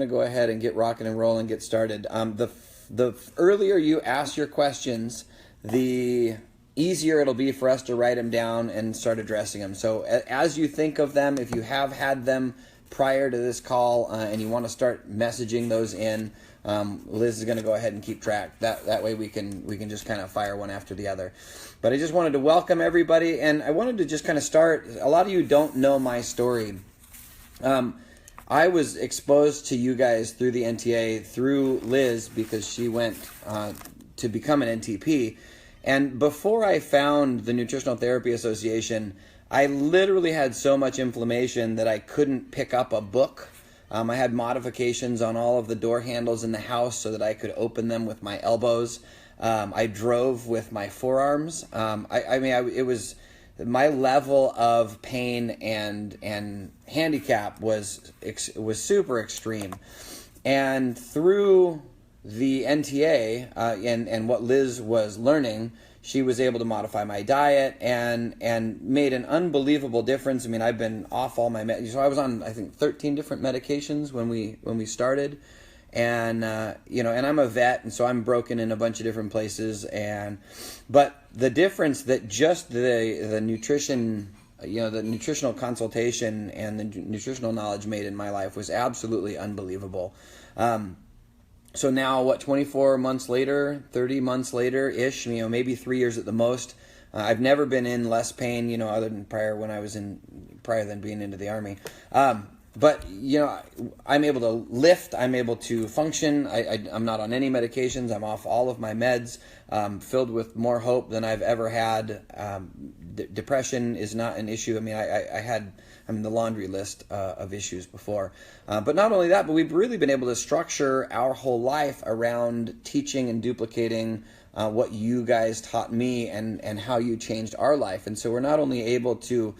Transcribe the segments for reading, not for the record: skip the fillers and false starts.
to go ahead and get rocking and rolling, get started. The earlier you ask your questions, the easier it'll be for us to write them down and start addressing them. So as you think of them, if you have had them prior to this call and you want to start messaging those in, Liz is going to go ahead and keep track. That way we can just kind of fire one after the other. But I just wanted to welcome everybody, and I wanted to just kind of start. A lot of you don't know my story. I was exposed to you guys through the NTA, through Liz, because she went to become an NTP. And before I found the Nutritional Therapy Association, I literally had so much inflammation that I couldn't pick up a book. I had modifications on all of the door handles in the house so that I could open them with my elbows. I drove with my forearms. It was my level of pain and handicap was super extreme. And through the NTA and what Liz was learning, she was able to modify my diet and made an unbelievable difference. I mean, I've been off all my so I was on, I think, 13 different medications when we started. And and I'm a vet, and so I'm broken in a bunch of different places. But the difference that just the nutrition, the nutritional consultation and the nutritional knowledge made in my life was absolutely unbelievable. So now, 24 months later, 30 months later-ish, maybe 3 years at the most, I've never been in less pain, other than prior than being into the Army. But I'm able to lift, I'm able to function, I'm not on any medications, I'm off all of my meds, filled with more hope than I've ever had. Depression is not an issue. I had the laundry list of issues before. But not only that, but we've really been able to structure our whole life around teaching and duplicating what you guys taught me and how you changed our life. And so we're not only able to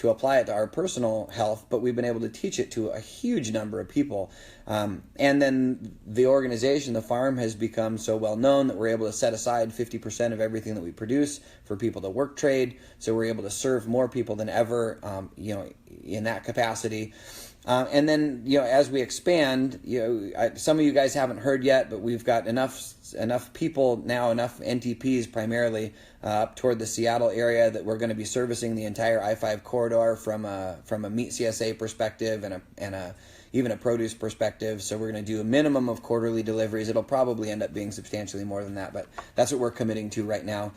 apply it to our personal health, but we've been able to teach it to a huge number of people. And then the organization, the farm, has become so well known that we're able to set aside 50% of everything that we produce for people to work trade. So we're able to serve more people than ever, in that capacity. And then, as we expand, some of you guys haven't heard yet, but we've got enough people now, enough NTPs primarily up toward the Seattle area that we're going to be servicing the entire I-5 corridor from a meat CSA perspective and even a produce perspective. So we're going to do a minimum of quarterly deliveries. It'll probably end up being substantially more than that, but that's what we're committing to right now.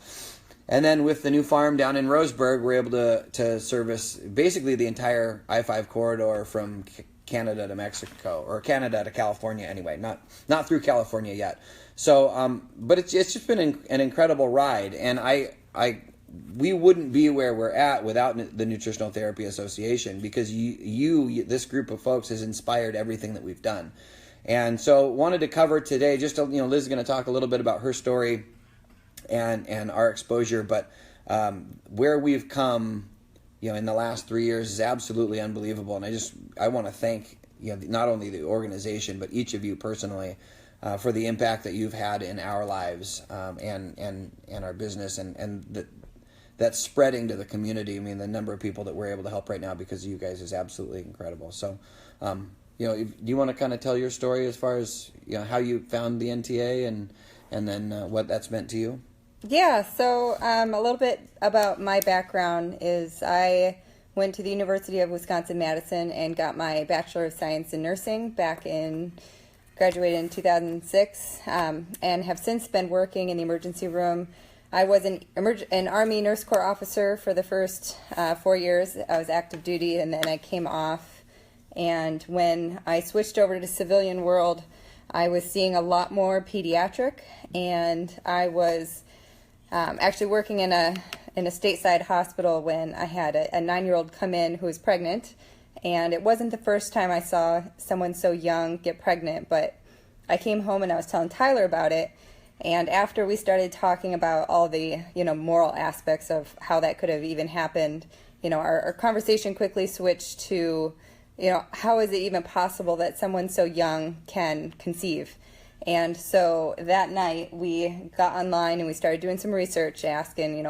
And then with the new farm down in Roseburg, we're able to service basically the entire I-5 corridor from Canada to Mexico, or Canada to California anyway, not through California yet. So, but it's just been an incredible ride, and we wouldn't be where we're at without the Nutritional Therapy Association, because this group of folks has inspired everything that we've done. And so wanted to cover today, just Liz is going to talk a little bit about her story and our exposure, but where we've come, in the last 3 years is absolutely unbelievable. And I want to thank, not only the organization, but each of you personally, for the impact that you've had in our lives, and our business, and that's spreading to the community. The number of people that we're able to help right now because of you guys is absolutely incredible. So, do you want to kind of tell your story as far as, how you found the NTA and then what that's meant to you? Yeah, so a little bit about my background is I went to the University of Wisconsin-Madison and got my Bachelor of Science in Nursing graduated in 2006, and have since been working in the emergency room. I was an Army Nurse Corps officer for the first 4 years. I was active duty, and then I came off. And when I switched over to the civilian world, I was seeing a lot more pediatric, and I was actually working in a stateside hospital when I had a 9-year-old come in who was pregnant. And it wasn't the first time I saw someone so young get pregnant, but I came home and I was telling Tyler about it. And after we started talking about all the, moral aspects of how that could have even happened, our conversation quickly switched to, how is it even possible that someone so young can conceive? And so that night we got online and we started doing some research, asking,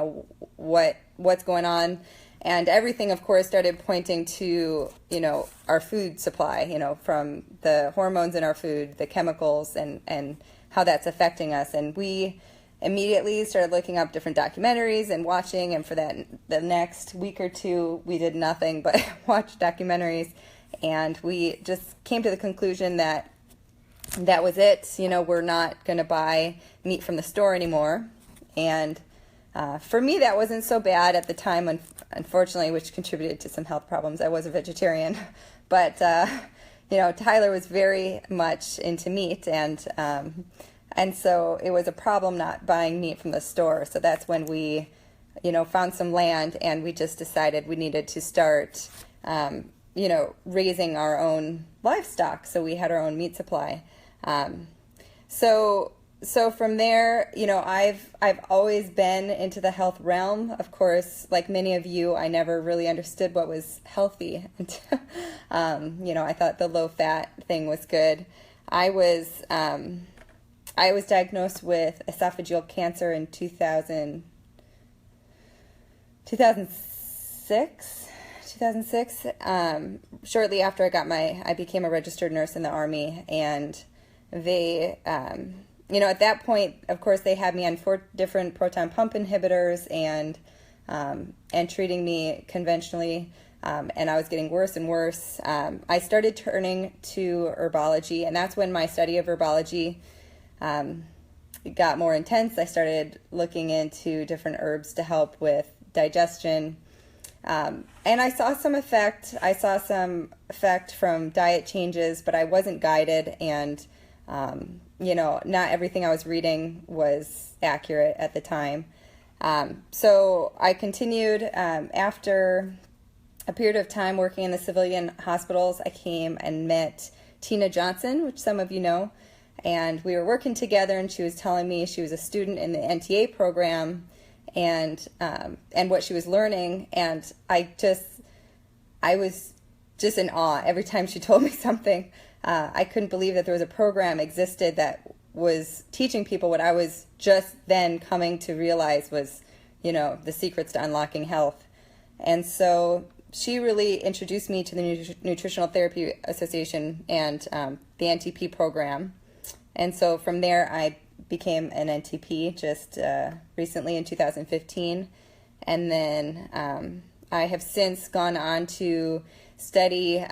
what's going on. And everything, of course, started pointing to, our food supply, from the hormones in our food, the chemicals, and how that's affecting us. And we immediately started looking up different documentaries and watching. And for the next week or two, we did nothing but watch documentaries. And we just came to the conclusion that was it. We're not going to buy meat from the store anymore. And for me, that wasn't so bad at the time, unfortunately, which contributed to some health problems. I was a vegetarian, but Tyler was very much into meat, and so it was a problem not buying meat from the store. So that's when we, found some land, and we just decided we needed to start, raising our own livestock. So we had our own meat supply. So from there, I've always been into the health realm. Of course, like many of you, I never really understood what was healthy. I thought the low fat thing was good. I was diagnosed with esophageal cancer in 2006. Shortly after I became a registered nurse in the Army, and they, at that point, of course, they had me on 4 different proton pump inhibitors and treating me conventionally, and I was getting worse and worse. I started turning to herbology, and that's when my study of herbology got more intense. I started looking into different herbs to help with digestion, and I saw some effect. I saw some effect from diet changes, but I wasn't guided, and not everything I was reading was accurate at the time. So I continued. After a period of time working in the civilian hospitals, I came and met Tina Johnson, which some of you know, and we were working together, and she was telling me she was a student in the NTA program and what she was learning, and I was just in awe every time she told me something. I couldn't believe that there was a program existed that was teaching people what I was just then coming to realize was, the secrets to unlocking health. And so she really introduced me to the Nutritional Therapy Association and the NTP program. And so from there, I became an NTP just recently in 2015. And then I have since gone on to study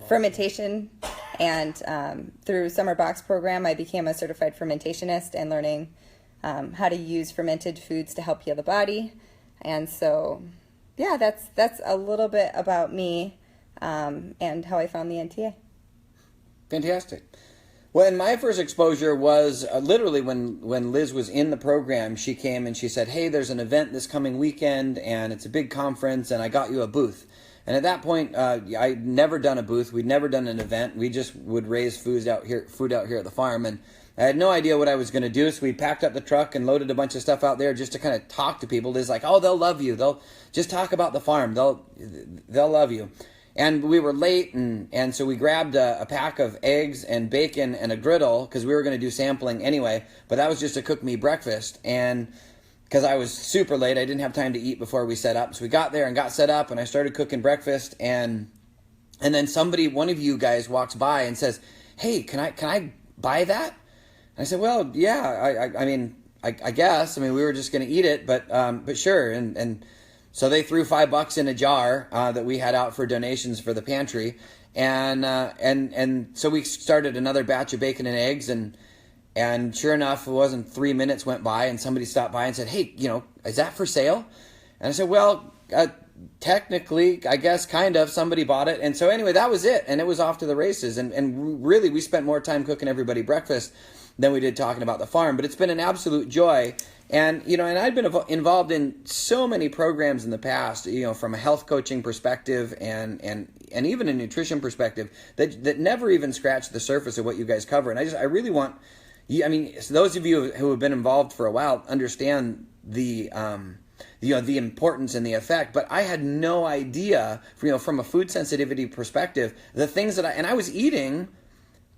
fermentation, and through Summer Boggs program, I became a certified fermentationist and learning how to use fermented foods to help heal the body. And so, yeah, that's a little bit about me and how I found the NTA. Fantastic. Well, and my first exposure was literally when Liz was in the program. She came and she said, "Hey, there's an event this coming weekend, and it's a big conference, and I got you a booth." And at that point, I'd never done a booth. We'd never done an event. We just would raise food out here at the farm, and I had no idea what I was going to do. So we packed up the truck and loaded a bunch of stuff out there just to kind of talk to people. Liz like, "Oh, they'll love you. They'll just talk about the farm. They'll love you." And we were late, and so we grabbed a pack of eggs and bacon and a griddle because we were going to do sampling anyway. But that was just to cook me breakfast, and because I was super late, I didn't have time to eat before we set up. So we got there and got set up, and I started cooking breakfast, and then one of you guys walks by and says, "Hey, can I buy that?" And I said, "Well, yeah, I guess. We were just going to eat it, but sure." And so they threw $5 in a jar that we had out for donations for the pantry, and so we started another batch of bacon and eggs, and sure enough, it wasn't 3 minutes went by, and somebody stopped by and said, "Hey, is that for sale?" And I said, "Well, technically, I guess, kind of. Somebody bought it." And so anyway, that was it, and it was off to the races. And really, we spent more time cooking everybody breakfast than we did talking about the farm. But it's been an absolute joy. And and I'd been involved in so many programs in the past, from a health coaching perspective and even a nutrition perspective that never even scratched the surface of what you guys cover. And I really want, those of you who have been involved for a while understand the importance and the effect. But I had no idea, from a food sensitivity perspective, the things that I was eating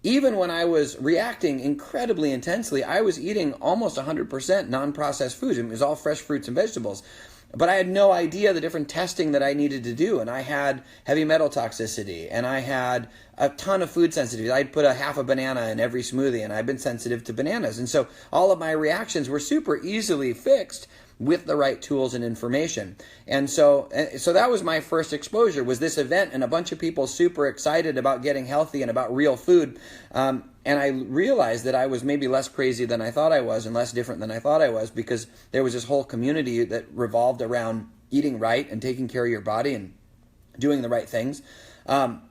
even when I was reacting incredibly intensely, I was eating almost 100% non-processed foods. It was all fresh fruits and vegetables. But I had no idea the different testing that I needed to do. And I had heavy metal toxicity, and I had a ton of food sensitivity. I'd put a half a banana in every smoothie, and I've been sensitive to bananas. And so all of my reactions were super easily fixed with the right tools and information. And so that was my first exposure, was this event and a bunch of people super excited about getting healthy and about real food. And I realized that I was maybe less crazy than I thought I was and less different than I thought I was, because there was this whole community that revolved around eating right and taking care of your body and doing the right things. And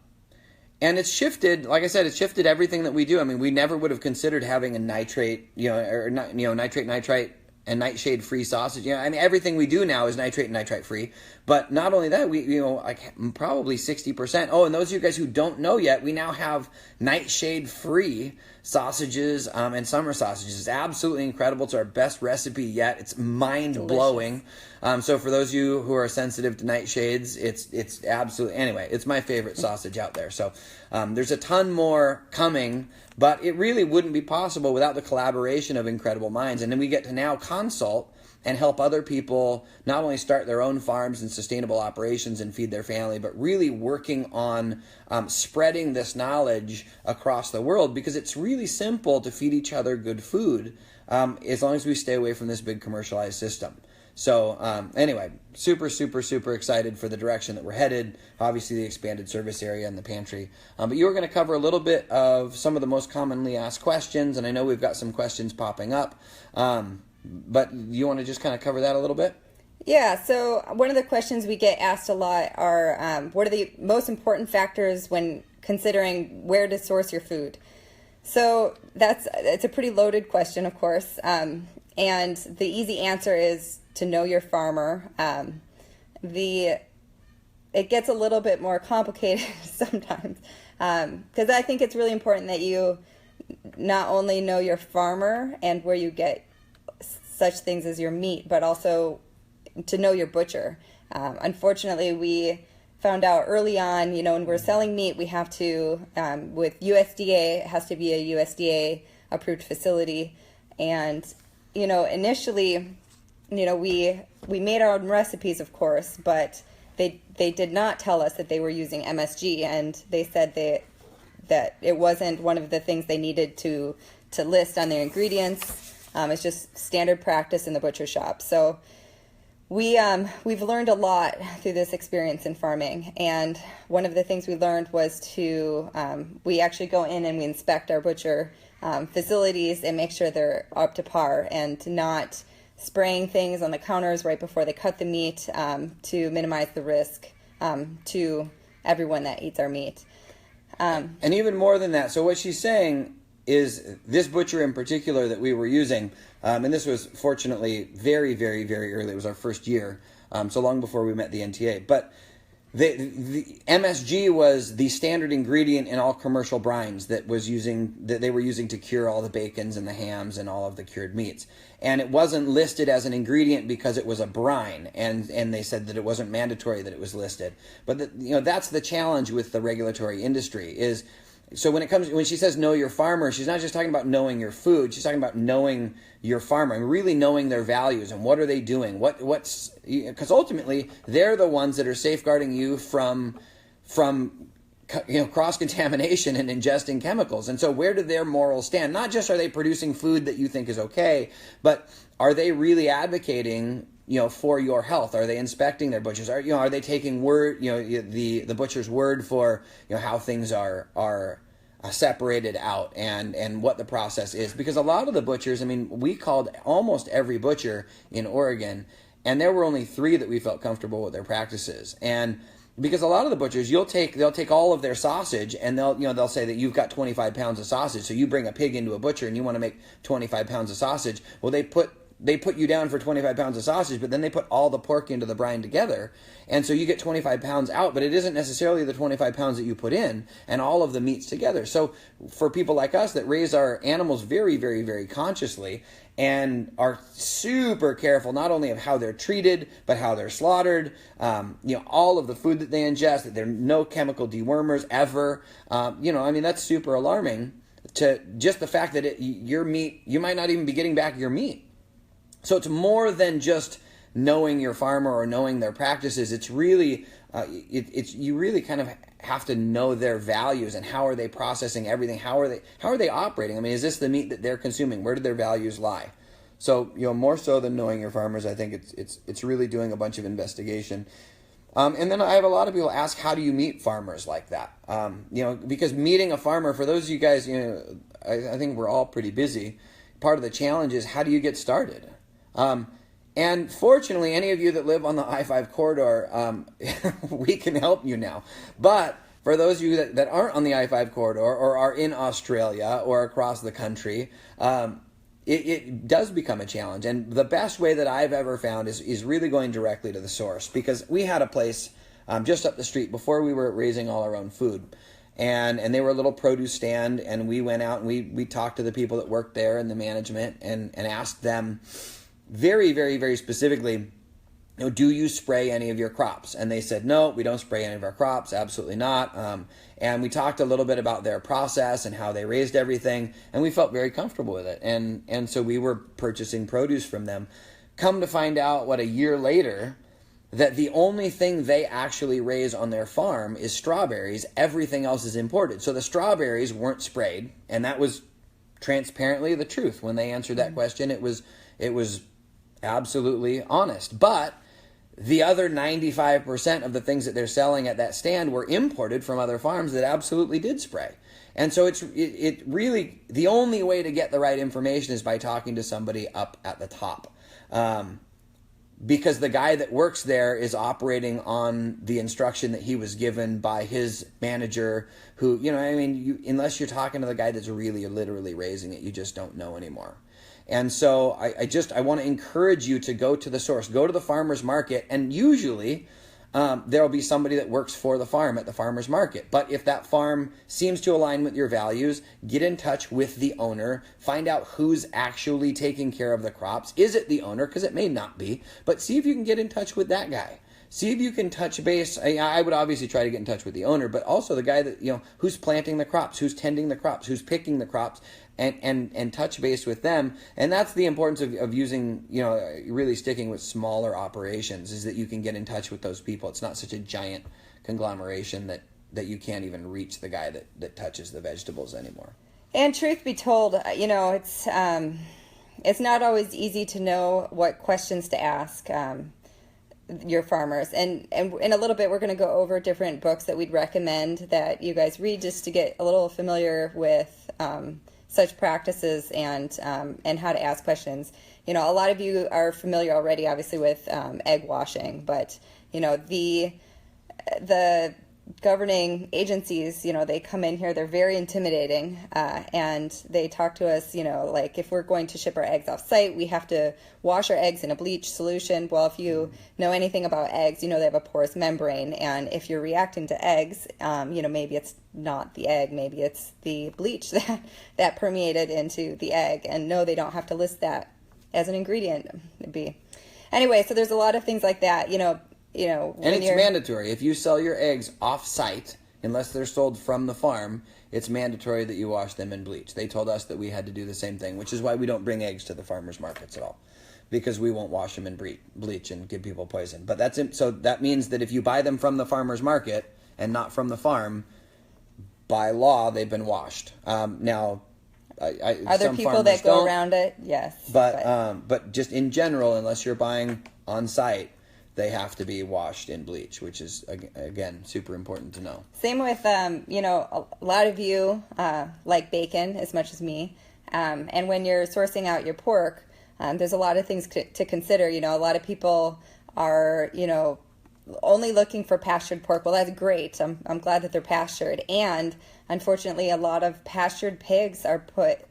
it's shifted, like I said, it's shifted everything that we do. I mean, we never would have considered having a nitrate, nitrite, and nightshade-free sausage. I mean, everything we do now is nitrate and nitrite-free. But not only that, we, like probably 60%. Oh, and those of you guys who don't know yet, we now have nightshade-free sausages and summer sausages. It's absolutely incredible. It's our best recipe yet. It's mind-blowing. So for those of you who are sensitive to nightshades, it's absolutely, anyway, it's my favorite sausage out there. So there's a ton more coming, but it really wouldn't be possible without the collaboration of incredible minds. And then we get to now consult and help other people not only start their own farms and sustainable operations and feed their family, but really working on spreading this knowledge across the world, because it's really simple to feed each other good food as long as we stay away from this big commercialized system. So anyway, super, super, super excited for the direction that we're headed. Obviously, the expanded service area and the pantry. But you were going to cover a little bit of some of the most commonly asked questions, and I know we've got some questions popping up. But you want to just kind of cover that a little bit? Yeah, so one of the questions we get asked a lot are, what are the most important factors when considering where to source your food? So it's a pretty loaded question, of course. And the easy answer is to know your farmer. It gets a little bit more complicated sometimes, because I think it's really important that you not only know your farmer and where you get such things as your meat, but also to know your butcher. Unfortunately, we found out early on, when we're selling meat, we have to, with USDA, it has to be a USDA approved facility. And, initially, we made our own recipes, of course, but they did not tell us that they were using MSG, and they said that it wasn't one of the things they needed to list on their ingredients. It's just standard practice in the butcher shop. So we've learned a lot through this experience in farming. And one of the things we learned was we actually go in and we inspect our butcher facilities and make sure they're up to par, and not spraying things on the counters right before they cut the meat to minimize the risk to everyone that eats our meat. And even more than that, so what she's saying is this butcher in particular that we were using, and this was fortunately very, very, very early. It was our first year, so long before we met the NTA. But the MSG was the standard ingredient in all commercial brines that they were using to cure all the bacons and the hams and all of the cured meats. And it wasn't listed as an ingredient because it was a brine, and they said that it wasn't mandatory that it was listed. But that's the challenge with the regulatory industry is. So when she says know your farmer, she's not just talking about knowing your food. She's talking about knowing your farmer and really knowing their values and what are they doing. Because ultimately they're the ones that are safeguarding you from cross contamination and ingesting chemicals. And so where do their morals stand? Not just are they producing food that you think is okay, but are they really advocating for your health? Are they inspecting their butchers? Are they taking the butcher's word for how things are separated out and what the process is? Because a lot of the butchers, we called almost every butcher in Oregon, and there were only 3 that we felt comfortable with their practices. And because a lot of the butchers, they'll take all of their sausage and they'll say that you've got 25 pounds of sausage. So you bring a pig into a butcher and you want to make 25 pounds of sausage. Well, they put you down for 25 pounds of sausage, but then they put all the pork into the brine together. And so you get 25 pounds out, but it isn't necessarily the 25 pounds that you put in and all of the meats together. So for people like us that raise our animals very, very, very consciously and are super careful not only of how they're treated, but how they're slaughtered, all of the food that they ingest, that there are no chemical dewormers ever, that's super alarming. to just the fact that your meat, you might not even be getting back your meat. So it's more than just knowing your farmer or knowing their practices. It's really, you really kind of have to know their values and how are they processing everything. How are they operating? I mean, is this the meat that they're consuming? Where do their values lie? So, more so than knowing your farmers, I think it's really doing a bunch of investigation. And then I have a lot of people ask, how do you meet farmers like that? Because meeting a farmer, for those of you guys, I think we're all pretty busy. Part of the challenge is, how do you get started? And fortunately, any of you that live on the I-5 corridor, we can help you now. But for those of you that aren't on the I-5 corridor or are in Australia or across the country, it does become a challenge. And the best way that I've ever found is really going directly to the source, because we had a place just up the street before we were raising all our own food. And they were a little produce stand, and we went out and we talked to the people that worked there and the management and asked them very, very, very specifically, do you spray any of your crops? And they said, no, we don't spray any of our crops, absolutely not. And we talked a little bit about their process and how they raised everything, and we felt very comfortable with it. And so we were purchasing produce from them. Come to find out, a year later, that the only thing they actually raise on their farm is strawberries. Everything else is imported. So the strawberries weren't sprayed, and that was transparently the truth. When they answered that question, it was absolutely honest. But the other 95% of the things that they're selling at that stand were imported from other farms that absolutely did spray. And so it really, the only way to get the right information is by talking to somebody up at the top. Because the guy that works there is operating on the instruction that he was given by his manager, who, unless you're talking to the guy that's really literally raising it, you just don't know anymore. And so I want to encourage you to go to the source, go to the farmer's market, and usually there'll be somebody that works for the farm at the farmer's market. But if that farm seems to align with your values, get in touch with the owner, find out who's actually taking care of the crops. Is it the owner? Because it may not be, but see if you can get in touch with that guy. See if you can touch base. I would obviously try to get in touch with the owner, but also the guy that, who's planting the crops, who's tending the crops, who's picking the crops, and touch base with them. And that's the importance of using, really sticking with smaller operations, is that you can get in touch with those people. It's not such a giant conglomeration that you can't even reach the guy that touches the vegetables anymore. And truth be told, it's not always easy to know what questions to ask your farmers. And in a little bit, we're going to go over different books that we'd recommend that you guys read just to get a little familiar with such practices and how to ask questions. A lot of you are familiar already, obviously, with egg washing, but the governing agencies, they come in here, they're very intimidating, and they talk to us, like if we're going to ship our eggs off site, we have to wash our eggs in a bleach solution. Well, if you know anything about eggs, they have a porous membrane, and if you're reacting to eggs, maybe it's not the egg, maybe it's the bleach that permeated into the egg, and no, they don't have to list that as an ingredient. Anyway, so there's a lot of things like that, and it's mandatory. If you sell your eggs off-site, unless they're sold from the farm, it's mandatory that you wash them in bleach. They told us that we had to do the same thing, which is why we don't bring eggs to the farmers markets at all, because we won't wash them in bleach and give people poison. But so that means that if you buy them from the farmers market and not from the farm, by law they've been washed. Now, are there people that go around it? Yes. But just in general, unless you're buying on site, they have to be washed in bleach, which is, again, super important to know. Same with, a lot of you like bacon as much as me. And when you're sourcing out your pork, there's a lot of things to consider. A lot of people are, only looking for pastured pork. Well, that's great. I'm glad that they're pastured. And unfortunately, a lot of pastured pigs are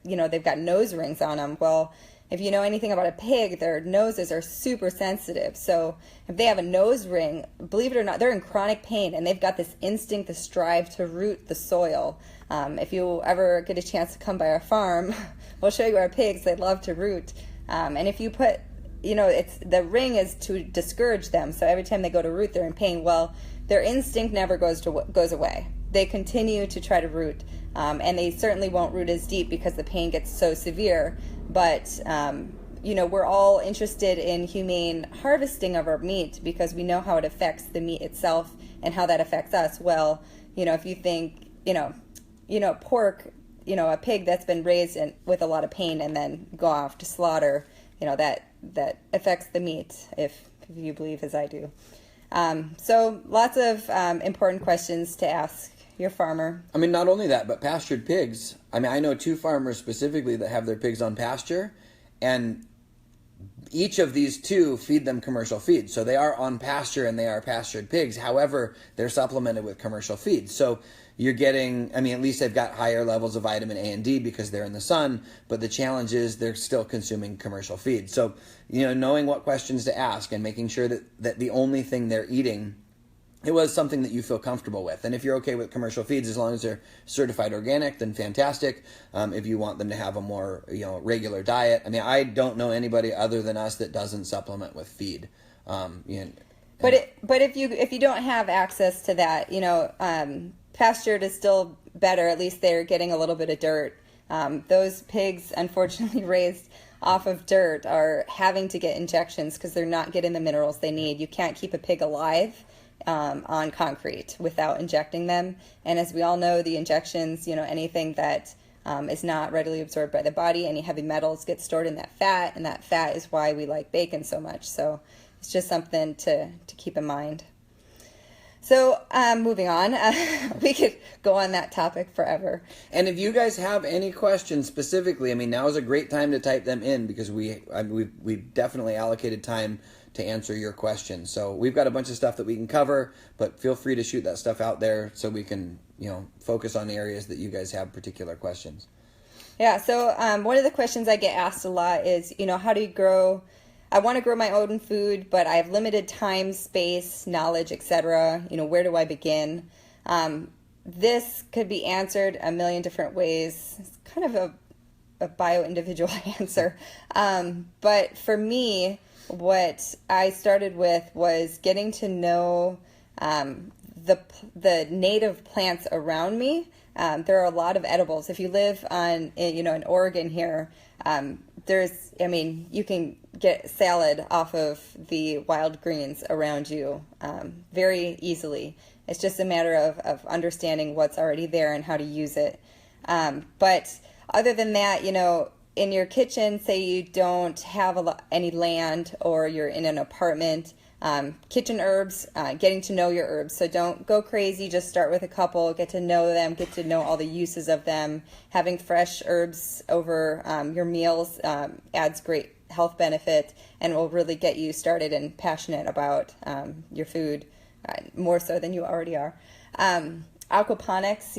they've got nose rings on them. Well, if you know anything about a pig, their noses are super sensitive. So if they have a nose ring, believe it or not, they're in chronic pain, and they've got this instinct, this drive to root the soil. If you ever get a chance to come by our farm, we'll show you our pigs. They love to root. And if you put, the ring is to discourage them. So every time they go to root, they're in pain. Well, their instinct never goes away. they continue to try to root, and they certainly won't root as deep because the pain gets so severe. But we're all interested in humane harvesting of our meat because we know how it affects the meat itself and how that affects us. Well, if you think, pork, a pig that's been raised with a lot of pain and then go off to slaughter, that affects the meat, if you believe as I do. So lots of important questions to ask your farmer. I mean, not only that, but pastured pigs. I mean, I know 2 farmers specifically that have their pigs on pasture, and each of these 2 feed them commercial feed. So they are on pasture and they are pastured pigs. However, they're supplemented with commercial feed. So you're getting, at least they've got higher levels of vitamin A and D because they're in the sun, but the challenge is they're still consuming commercial feed. So, knowing what questions to ask and making sure that the only thing they're eating, it was something that you feel comfortable with. And if you're okay with commercial feeds, as long as they're certified organic, then fantastic. If you want them to have a more, regular diet. I don't know anybody other than us that doesn't supplement with feed. But if you don't have access to that, pastured is still better. At least they're getting a little bit of dirt. Those pigs, unfortunately raised off of dirt, are having to get injections because they're not getting the minerals they need. You can't keep a pig alive on concrete without injecting them. And as we all know, the injections, anything that is not readily absorbed by the body, any heavy metals get stored in that fat, and that fat is why we like bacon so much. So it's just something to keep in mind. So moving on, we could go on that topic forever. And if you guys have any questions specifically, now is a great time to type them in because we've definitely allocated time to answer your questions. So we've got a bunch of stuff that we can cover, but feel free to shoot that stuff out there so we can, focus on the areas that you guys have particular questions. Yeah, so one of the questions I get asked a lot is, how do you grow? I want to grow my own food, but I have limited time, space, knowledge, etc. Where do I begin? This could be answered a million different ways. It's kind of a bio-individual answer. But for me, what I started with was getting to know the native plants around me. There are a lot of edibles. If you live in Oregon here, you can get salad off of the wild greens around you very easily. It's just a matter of understanding what's already there and how to use it. But other than that, in your kitchen, say you don't have any land or you're in an apartment, kitchen herbs, getting to know your herbs. So don't go crazy, just start with a couple, get to know them, get to know all the uses of them. Having fresh herbs over your meals adds great health benefit and will really get you started and passionate about your food, more so than you already are. Aquaponics,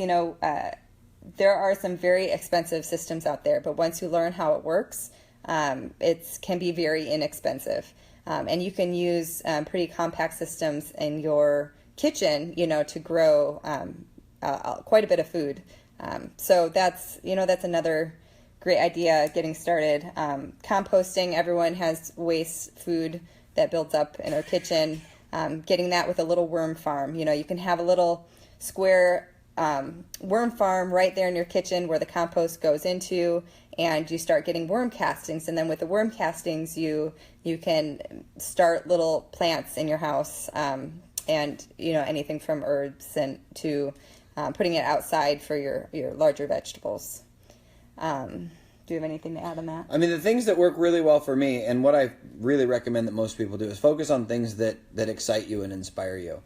there are some very expensive systems out there, but once you learn how it works, it can be very inexpensive. And you can use pretty compact systems in your kitchen, to grow quite a bit of food. So that's another great idea getting started. Composting, everyone has waste food that builds up in their kitchen. Getting that with a little worm farm. You can have a little square worm farm right there in your kitchen where the compost goes into, and you start getting worm castings. And then with the worm castings, you can start little plants in your house, and anything from herbs and to putting it outside for your larger vegetables. Do you have anything to add on that? The things that work really well for me, and what I really recommend that most people do, is focus on things that excite you and inspire you.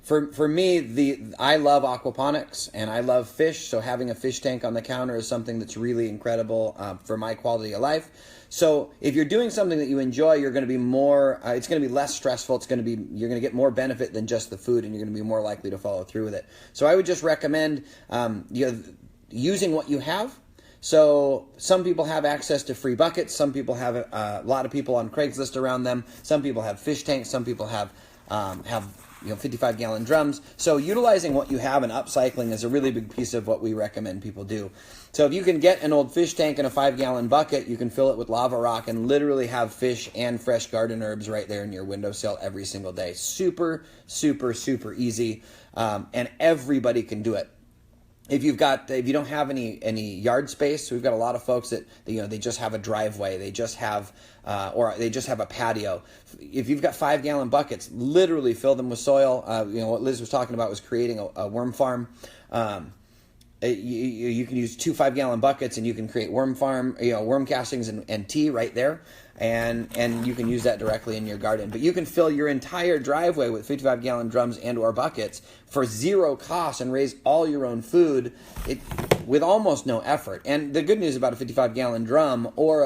For me, I love aquaponics and I love fish, so having a fish tank on the counter is something that's really incredible for my quality of life. So if you're doing something that you enjoy, you're going to be more, it's going to be less stressful. You're going to get more benefit than just the food, and you're going to be more likely to follow through with it. So I would just recommend using what you have. So some people have access to free buckets. Some people have a lot of people on Craigslist around them. Some people have fish tanks. Some people have 55-gallon drums. So utilizing what you have and upcycling is a really big piece of what we recommend people do. So if you can get an old fish tank and a 5-gallon bucket, you can fill it with lava rock and literally have fish and fresh garden herbs right there in your windowsill every single day. Super, super, super easy. and everybody can do it. If you don't have any yard space, we've got a lot of folks that they just have a driveway, they just have or they just have a patio. If you've got 5-gallon buckets, literally fill them with soil. What Liz was talking about was creating a worm farm. You can use 2 5-gallon buckets and you can create worm farm, worm castings and tea right there. And you can use that directly in your garden. But you can fill your entire driveway with 55-gallon drums and or buckets for zero cost and raise all your own food with almost no effort. And the good news about a 55-gallon drum or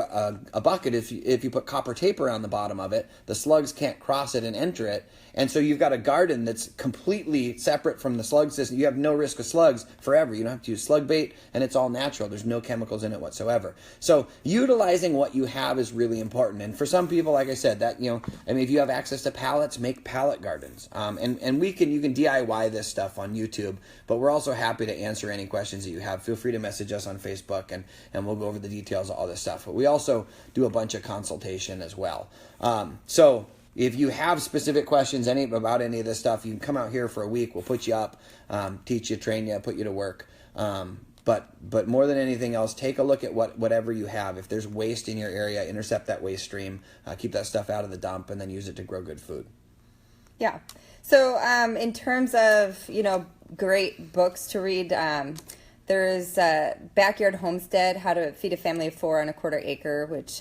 a bucket, if you put copper tape around the bottom of it, the slugs can't cross it and enter it. And so you've got a garden that's completely separate from the slug system. You have no risk of slugs forever. You don't have to use slug bait, and it's all natural. There's no chemicals in it whatsoever. So utilizing what you have is really important. And for some people, like I said, that if you have access to pallets, make pallet gardens. And you can DIY this stuff on YouTube. But we're also happy to answer any questions that you have. Feel free to message us on Facebook, and we'll go over the details of all this stuff. But we also do a bunch of consultation as well. So if you have specific questions about any of this stuff, you can come out here for a week. We'll put you up, teach you, train you, put you to work. But more than anything else, take a look at whatever you have. If there's waste in your area, intercept that waste stream, keep that stuff out of the dump, and then use it to grow good food. Yeah. So in terms of, great books to read, there's Backyard Homestead, How to Feed a Family of 4 on a Quarter Acre, which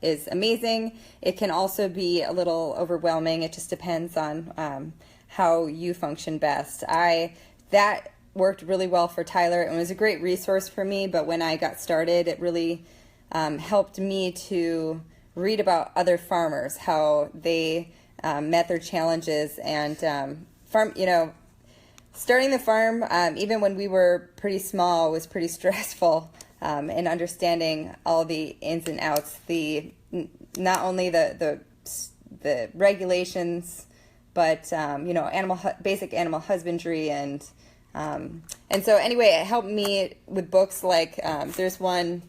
is amazing. It can also be a little overwhelming. It just depends on how you function best. That worked really well for Tyler and was a great resource for me, but when I got started, it really helped me to read about other farmers, how they met their challenges, and starting the farm, even when we were pretty small, was pretty stressful, and understanding all the ins and outs, not only the regulations, but basic animal husbandry, and so anyway, it helped me with books like there's one,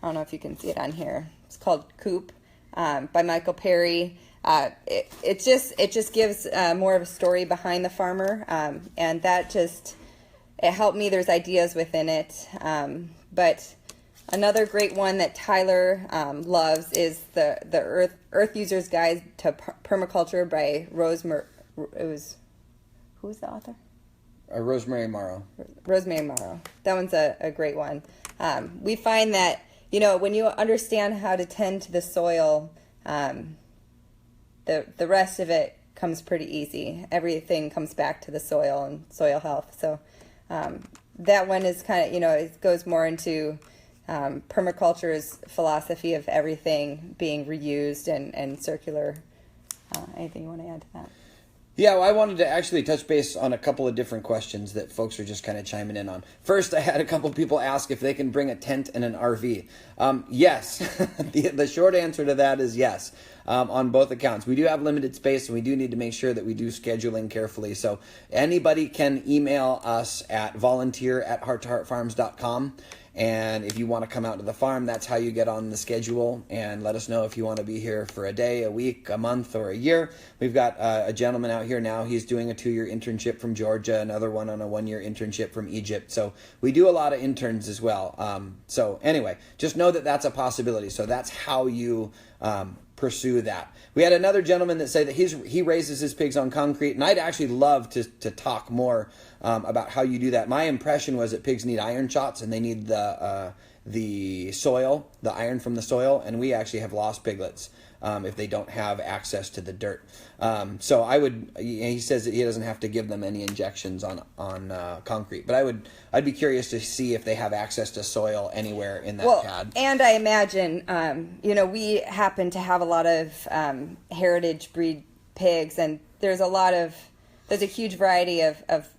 I don't know if you can see it on here. It's called Coop by Michael Perry. It just gives more of a story behind the farmer, and that it helped me. There's ideas within it, but another great one that Tyler loves is the Earth User's Guide to Permaculture by Rosemary. Who's the author? Rosemary Morrow. Rosemary Morrow. That one's a great one. We find that when you understand how to tend to the soil, the rest of it comes pretty easy. Everything comes back to the soil and soil health. So that one is kind of, it goes more into permaculture's philosophy of everything being reused and circular. Anything you want to add to that? Yeah, well, I wanted to actually touch base on a couple of different questions that folks are just kind of chiming in on. First, I had a couple people ask if they can bring a tent and an RV. Yes, the short answer to that is yes, on both accounts. We do have limited space, and we do need to make sure that we do scheduling carefully. So anybody can email us at volunteer@heart2heartfarms.com. And if you want to come out to the farm, that's how you get on the schedule, and let us know if you want to be here for a day, a week, a month, or a year. We've got a gentleman out here now. He's doing a 2-year internship from Georgia, another one on a 1-year internship from Egypt. So we do a lot of interns as well. So anyway, just know that that's a possibility. So that's how you pursue that. We had another gentleman that said that he raises his pigs on concrete, and I'd actually love to talk more about how you do that. My impression was that pigs need iron shots, and they need the soil, the iron from the soil, and we actually have lost piglets if they don't have access to the dirt. So he says that he doesn't have to give them any injections on concrete, but I'd be curious to see if they have access to soil anywhere in that pad. And I imagine, we happen to have a lot of heritage breed pigs, and there's a huge variety of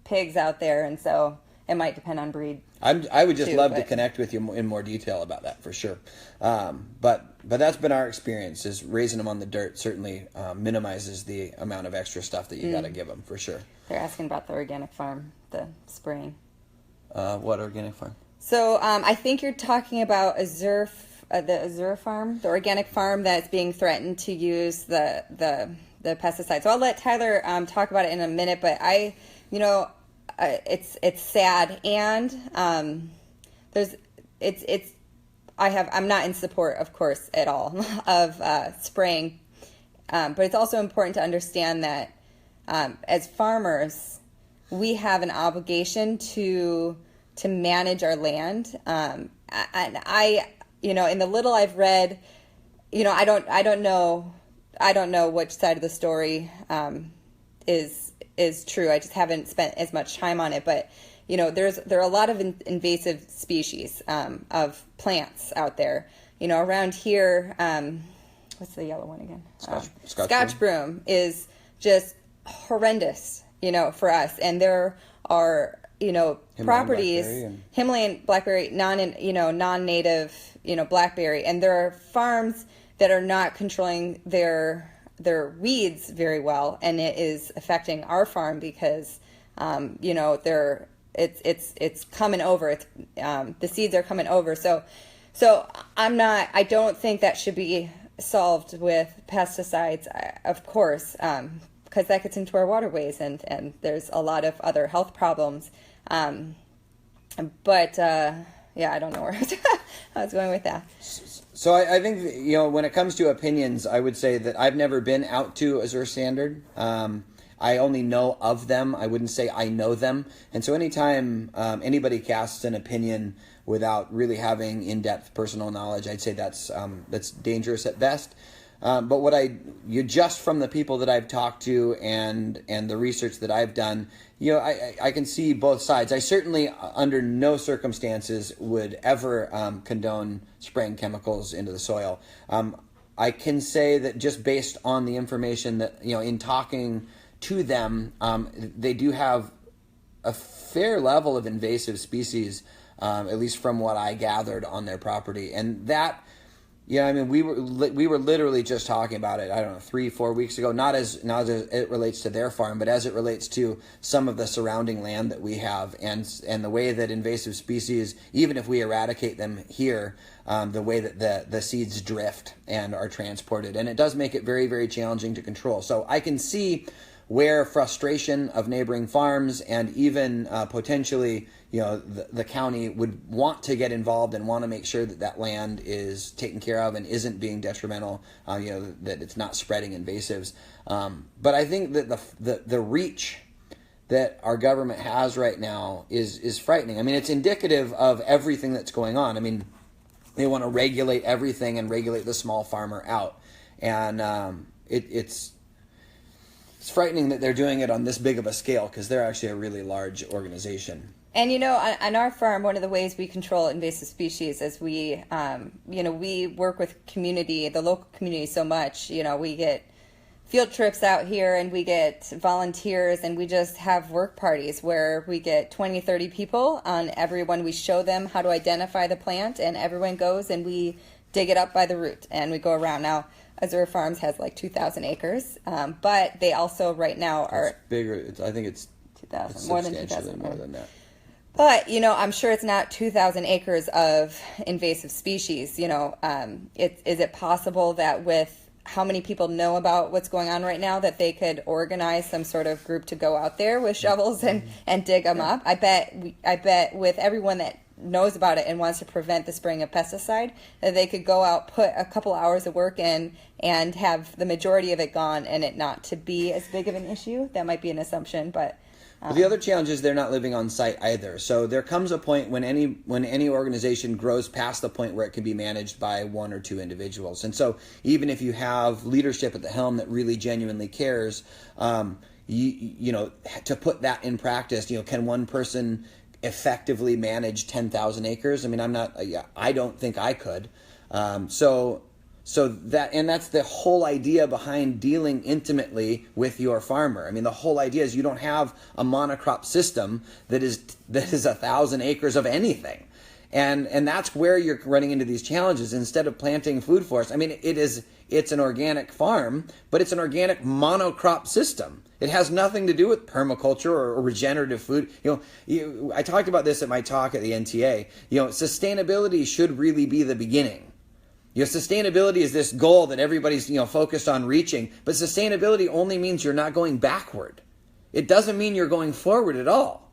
pigs out there, and so it might depend on breed. I would just love to connect with you in more detail about that for sure. But that's been our experience, is raising them on the dirt certainly minimizes the amount of extra stuff that you got to give them for sure. They're asking about the organic farm, the spraying. What organic farm? So I think you're talking about the Azure farm, the organic farm that's being threatened to use the the pesticides. So I'll let Tyler talk about it in a minute, but it's sad, and I'm not in support, of course, at all of spraying, but it's also important to understand that as farmers, we have an obligation to manage our land. And I, in the little I've read, I don't know which side of the story is true. I just haven't spent as much time on it, but there are a lot of invasive species of plants out there. Around here, what's the yellow one again? Scotch broom is just horrendous, for us. And there are, properties, Himalayan blackberry, non-native, blackberry, and there are farms that are not controlling their weeds very well, and it is affecting our farm because, it's coming over. The seeds are coming over. So I don't think that should be solved with pesticides, of course, because that gets into our waterways, and there's a lot of other health problems. But I don't know where I was going with that. So I think, when it comes to opinions, I would say that I've never been out to Azure Standard. I only know of them. I wouldn't say I know them. And so anytime anybody casts an opinion without really having in-depth personal knowledge, I'd say that's dangerous at best. But just from the people that I've talked to and the research that I've done, I can see both sides. I certainly, under no circumstances, would ever condone spraying chemicals into the soil. I can say that just based on the information that, in talking to them, they do have a fair level of invasive species, at least from what I gathered on their property. And that, we were literally just talking about it, 3-4 weeks ago, not as it relates to their farm, but as it relates to some of the surrounding land that we have, and the way that invasive species, even if we eradicate them here, the way that the seeds drift and are transported. And it does make it very, very challenging to control. So I can see where frustration of neighboring farms and even potentially, the county would want to get involved and want to make sure that land is taken care of and isn't being detrimental, that it's not spreading invasives. But I think that the reach that our government has right now is frightening. It's indicative of everything that's going on. They want to regulate everything and regulate the small farmer out. And it's frightening that they're doing it on this big of a scale, because they're actually a really large organization. And on our farm, one of the ways we control invasive species is we work with the local community so much. We get field trips out here, and we get volunteers, and we just have work parties where we get 20, 30 people on everyone. We show them how to identify the plant, and everyone goes and we dig it up by the root, and we go around. Now, Azure Farms has like 2,000 acres, but they also right now are... It's bigger. I think it's 2,000, more than 2,000. More than that. But, I'm sure it's not 2,000 acres of invasive species. Is it possible that with how many people know about what's going on right now that they could organize some sort of group to go out there with shovels and dig them up? I bet with everyone that knows about it and wants to prevent the spraying of pesticide, that they could go out, put a couple hours of work in, and have the majority of it gone, and it not to be as big of an issue. That might be an assumption, but... The other challenge is they're not living on site either. So there comes a point when any organization grows past the point where it can be managed by one or two individuals. And so even if you have leadership at the helm that really genuinely cares, to put that in practice, can one person effectively manage 10,000 acres? I don't think I could. So that's the whole idea behind dealing intimately with your farmer. The whole idea is you don't have a monocrop system that is 1,000 acres of anything. And that's where you're running into these challenges. Instead of planting food forests, it's an organic farm, but it's an organic monocrop system. It has nothing to do with permaculture or regenerative food. I talked about this at my talk at the NTA. Sustainability should really be the beginning. Sustainability is this goal that everybody's, focused on reaching, but sustainability only means you're not going backward. It doesn't mean you're going forward at all.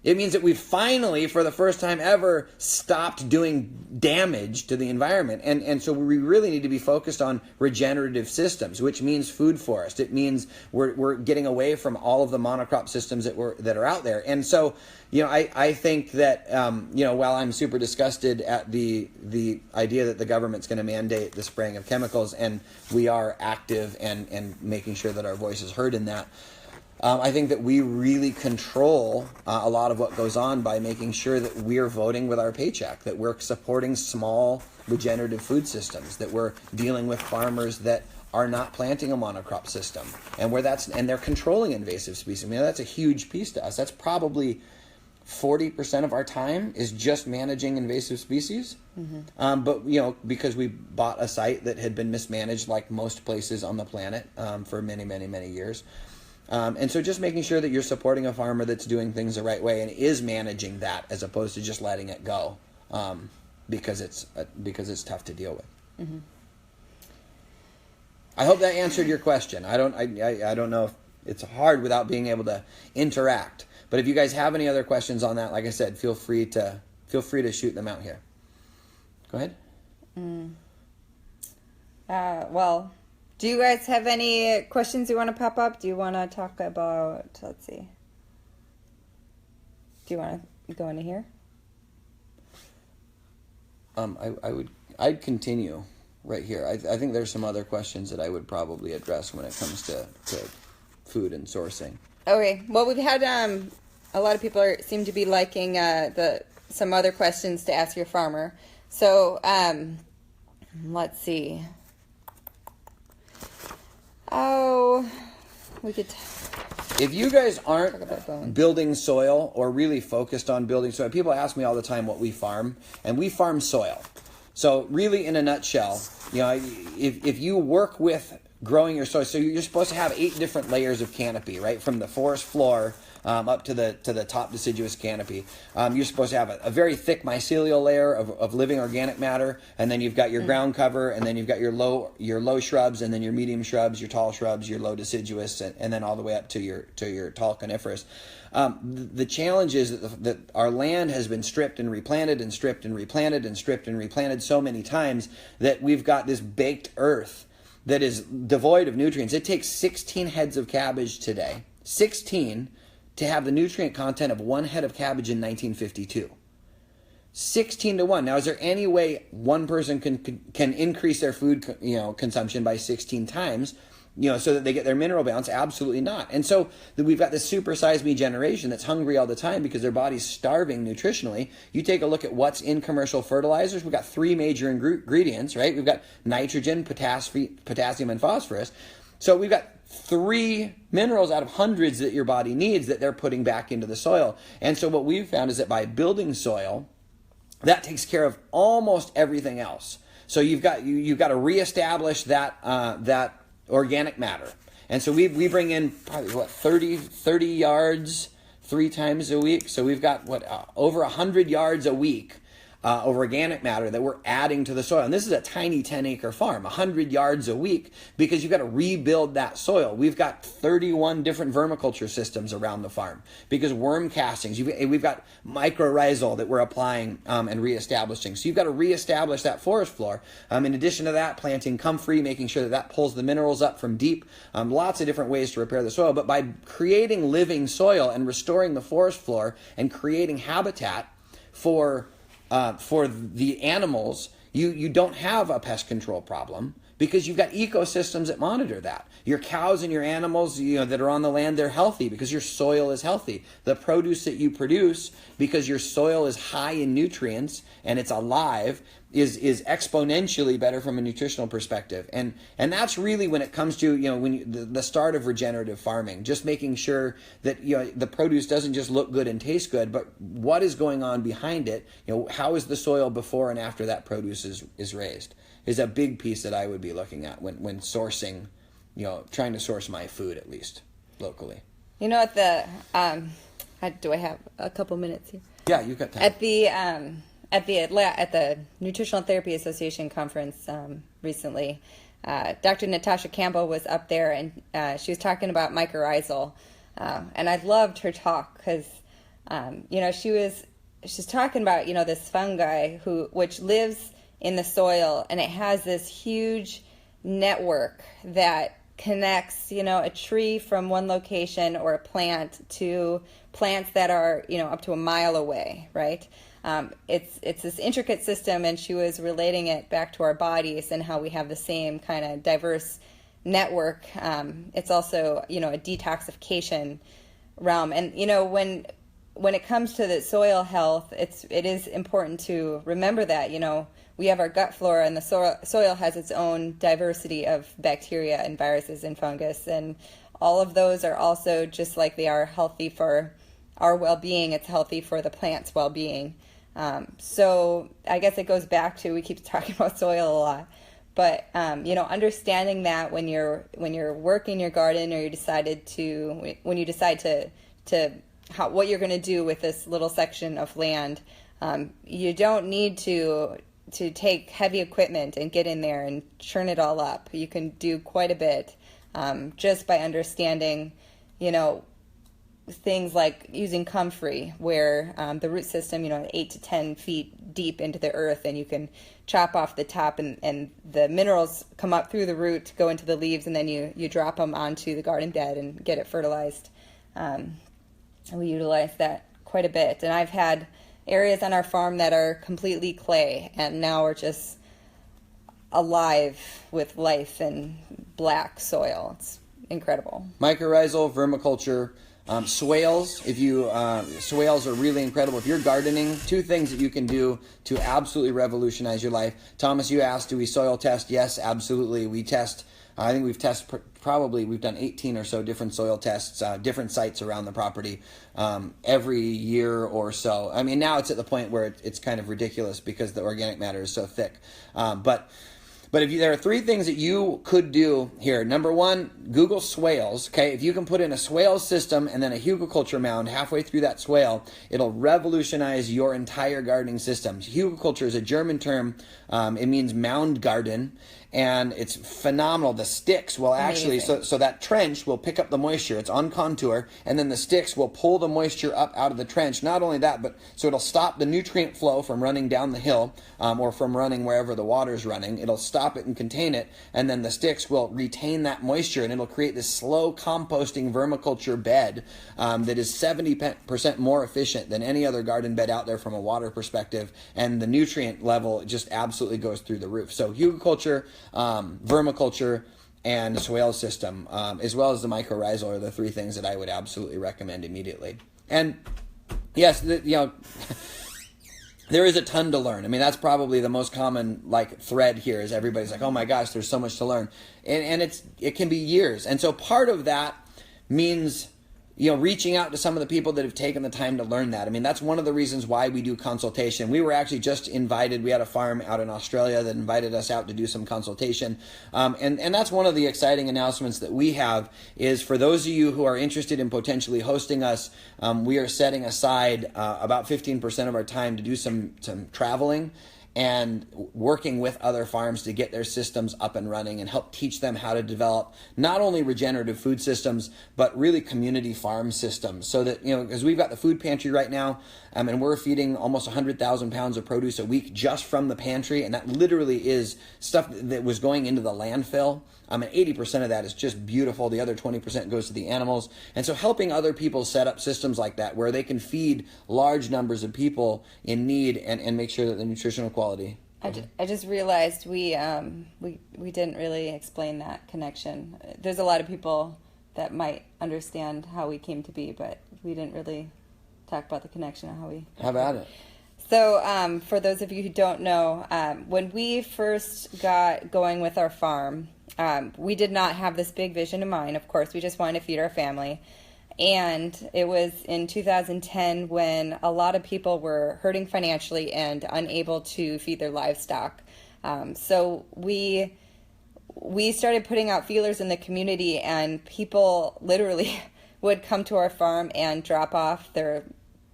It means that we finally, for the first time ever, stopped doing damage to the environment. And so we really need to be focused on regenerative systems, which means food forest. It means we're getting away from all of the monocrop systems that are out there. And so, I think that, while I'm super disgusted at the idea that the government's going to mandate the spraying of chemicals, and we are active and making sure that our voice is heard in that, I think that we really control a lot of what goes on by making sure that we're voting with our paycheck, that we're supporting small regenerative food systems, that we're dealing with farmers that are not planting a monocrop system, and they're controlling invasive species. That's a huge piece to us. That's probably 40% of our time is just managing invasive species. Mm-hmm. But because we bought a site that had been mismanaged, like most places on the planet, for many, many, many years. And so just making sure that you're supporting a farmer that's doing things the right way and is managing that, as opposed to just letting it go, because it's tough to deal with. Mm-hmm. I hope that answered your question. I don't know if it's hard without being able to interact. But if you guys have any other questions on that, like I said, feel free to shoot them out here. Go ahead. Well. Do you guys have any questions you want to pop up? Do you want to talk about, let's see. Do you want to go into here? I'd continue right here. I think there's some other questions that I would probably address when it comes to food and sourcing. Okay. Well, we've had a lot of people seem to be liking some other questions to ask your farmer. So let's see. Oh, we could. If you guys aren't building soil or really focused on building soil, people ask me all the time what we farm, and we farm soil. So really, in a nutshell, if you work with growing your soil, so you're supposed to have 8 different layers of canopy, right, from the forest floor up to the top deciduous canopy. You're supposed to have a very thick mycelial layer of living organic matter, and then you've got your ground cover, and then you've got your low shrubs, and then your medium shrubs, your tall shrubs, your low deciduous, and then all the way up to your tall coniferous. The challenge is that our land has been stripped and replanted and stripped and replanted and stripped and replanted so many times that we've got this baked earth that is devoid of nutrients. It takes 16 heads of cabbage today, 16, to have the nutrient content of 1 head of cabbage in 1952. 16 to 1. Now, is there any way one person can increase their food consumption by 16 times, so that they get their mineral balance? Absolutely not. And so we've got this supersize me generation that's hungry all the time because their body's starving nutritionally. You take a look at what's in commercial fertilizers. We've got 3 major ingredients, right? We've got nitrogen, potassium, and phosphorus. So we've got 3 minerals out of hundreds that your body needs that they're putting back into the soil. And so what we've found is that by building soil, that takes care of almost everything else. So you've got to reestablish that organic matter. And so we bring in probably 30 yards 3 times a week. So we've got over 100 yards a week of organic matter that we're adding to the soil. And this is a tiny 10-acre farm, 100 yards a week, because you've got to rebuild that soil. We've got 31 different vermiculture systems around the farm because worm castings. We've got mycorrhizal that we're applying and reestablishing. So you've got to reestablish that forest floor. In addition to that, planting comfrey, making sure that pulls the minerals up from deep. Lots of different ways to repair the soil. But by creating living soil and restoring the forest floor and creating habitat for the animals, you don't have a pest control problem because you've got ecosystems that monitor that. Your cows and your animals, that are on the land, they're healthy because your soil is healthy. The produce that you produce, because your soil is high in nutrients and it's alive, is exponentially better from a nutritional perspective. And that's really when it comes to, the start of regenerative farming, just making sure that, the produce doesn't just look good and taste good, but what is going on behind it? How is the soil before and after that produce is raised is a big piece that I would be looking at when sourcing, trying to source my food, at least locally. At do I have a couple minutes here? Yeah, you've got time. At the at the Nutritional Therapy Association conference recently, Dr. Natasha Campbell was up there, and she was talking about mycorrhizal, and I loved her talk because she's talking about this fungi which lives in the soil, and it has this huge network that connects a tree from one location or a plant to plants that are up to a mile away, right? It's this intricate system, and she was relating it back to our bodies and how we have the same kind of diverse network. It's also a detoxification realm, and when it comes to the soil health, it is important to remember that we have our gut flora, and the soil has its own diversity of bacteria and viruses and fungus, and all of those are also, just like they are healthy for our well-being, it's healthy for the plant's well-being. So I guess it goes back to, we keep talking about soil a lot, but understanding that when you're working your garden, or when you decide to what you're going to do with this little section of land, you don't need to take heavy equipment and get in there and churn it all up. You can do quite a bit just by understanding, things like using comfrey, where the root system, 8 to 10 feet deep into the earth, and you can chop off the top, and the minerals come up through the root, go into the leaves, and then you drop them onto the garden bed and get it fertilized. And we utilize that quite a bit. And I've had areas on our farm that are completely clay, and now we're just alive with life and black soil. It's incredible. Mycorrhizal, vermiculture, swales. Swales are really incredible. If you're gardening, two things that you can do to absolutely revolutionize your life. Thomas, you asked, do we soil test? Yes, absolutely. We test. I think we've done 18 or so different soil tests, different sites around the property every year or so. I mean, now it's at the point where it's kind of ridiculous because the organic matter is so thick. But there are three things that you could do here. Number one, Google swales. Okay, if you can put in a swale system and then a hugelkultur mound halfway through that swale, it'll revolutionize your entire gardening system. Hugelkultur is a German term. It means mound garden. And it's phenomenal. The sticks will actually, so that trench will pick up the moisture. It's on contour, and then the sticks will pull the moisture up out of the trench. Not only that, but so it'll stop the nutrient flow from running down the hill or from running wherever the water's running. It'll stop it and contain it, and then the sticks will retain that moisture, and it'll create this slow composting vermiculture bed that is 70% more efficient than any other garden bed out there from a water perspective, and the nutrient level just absolutely goes through the roof. So hugelkultur, vermiculture, and swale system, as well as the mycorrhizal, are the three things that I would absolutely recommend immediately. And yes, there is a ton to learn. I mean, that's probably the most common thread here, is everybody's like, oh my gosh, there's so much to learn, and it can be years. And so part of that means reaching out to some of the people that have taken the time to learn that. I mean, that's one of the reasons why we do consultation. We were actually just invited. We had a farm out in Australia that invited us out to do some consultation. And that's one of the exciting announcements that we have, is for those of you who are interested in potentially hosting us, we are setting aside about 15% of our time to do some traveling and working with other farms to get their systems up and running and help teach them how to develop not only regenerative food systems, but really community farm systems. So that, because we've got the food pantry right now, and we're feeding almost 100,000 pounds of produce a week just from the pantry, and that literally is stuff that was going into the landfill. And 80% of that is just beautiful. The other 20% goes to the animals. And so helping other people set up systems like that where they can feed large numbers of people in need and make sure that the nutritional quality. I just realized we didn't really explain that connection. There's a lot of people that might understand how we came to be, but we didn't really talk about the connection of how we... How about it? So for those of you who don't know, when we first got going with our farm, we did not have this big vision in mind. Of course, we just wanted to feed our family. And it was in 2010 when a lot of people were hurting financially and unable to feed their livestock. So we started putting out feelers in the community, and people literally would come to our farm and drop off their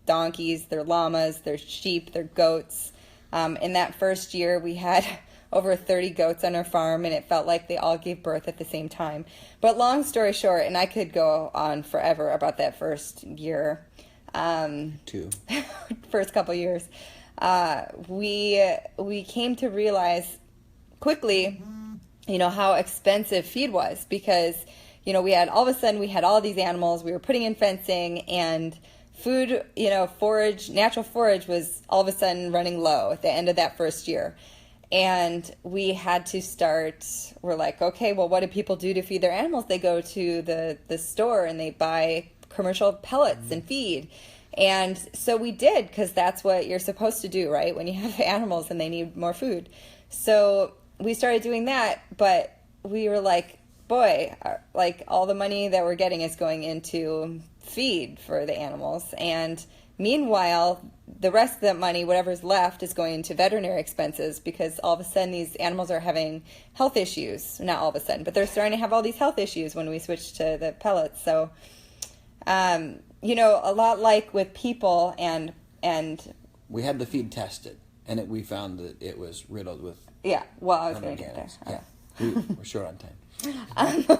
donkeys, their llamas, their sheep, their goats, In that first year, we had over 30 goats on our farm, and it felt like they all gave birth at the same time. But long story short, and I could go on forever about that first year, first couple years, we came to realize quickly, how expensive feed was, because, we had all of a sudden we had all these animals, we were putting in fencing, and food, forage, natural forage was all of a sudden running low at the end of that first year. And we had to we're like, okay, well, what do people do to feed their animals? They go to the store and they buy commercial pellets and feed. And so we did, because that's what you're supposed to do, right? When you have animals and they need more food. So we started doing that, but we were like, boy, like all the money that we're getting is going into feed for the animals. And meanwhile, the rest of that money, whatever's left, is going into veterinary expenses, because all of a sudden these animals are having health issues. Not all of a sudden, but they're starting to have all these health issues when we switch to the pellets. So, a lot like with people, and we had the feed tested, and we found that it was riddled with. Yeah, well, I was going to get there. Yeah, we're short on time.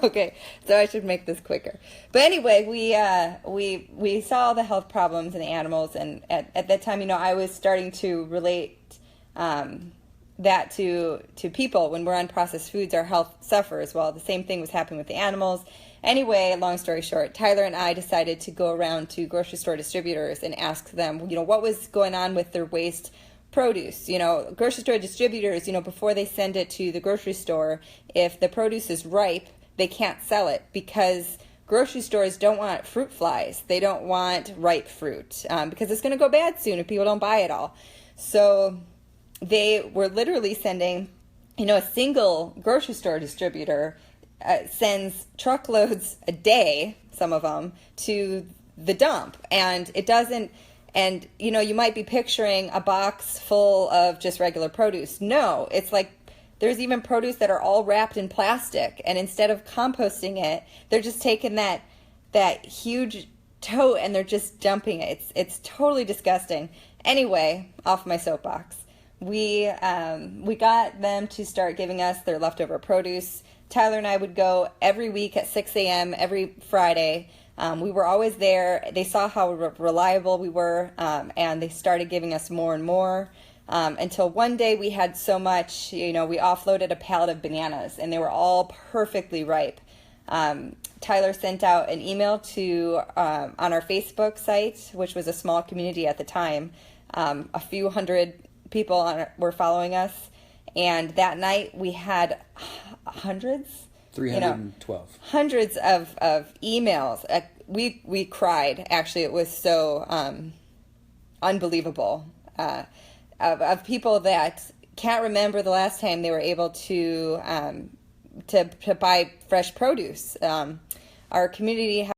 Okay, so I should make this quicker. But anyway, we saw the health problems in the animals, and at that time, I was starting to relate that to people. When we're on processed foods, our health suffers. Well, the same thing was happening with the animals. Anyway, long story short, Tyler and I decided to go around to grocery store distributors and ask them, what was going on with their waste produce. Grocery store distributors, before they send it to the grocery store, if the produce is ripe, they can't sell it, because grocery stores don't want fruit flies. They don't want ripe fruit, because it's going to go bad soon if people don't buy it all. So they were literally sending, a single grocery store distributor sends truckloads a day, some of them, to the dump. And it doesn't, and, you might be picturing a box full of just regular produce. No, it's like there's even produce that are all wrapped in plastic. And instead of composting it, they're just taking that huge tote and they're just dumping it. It's totally disgusting. Anyway, off my soapbox. We got them to start giving us their leftover produce. Tyler and I would go every week at 6 a.m. every Friday. We were always there. They saw how reliable we were, and they started giving us more and more, until one day we had so much, we offloaded a pallet of bananas, and they were all perfectly ripe. Tyler sent out an email to on our Facebook site, which was a small community at the time. A few hundred people were following us, and that night we had hundreds. 312. Hundreds of emails. We cried. Actually, it was so unbelievable, of people that can't remember the last time they were able to buy fresh produce. Our community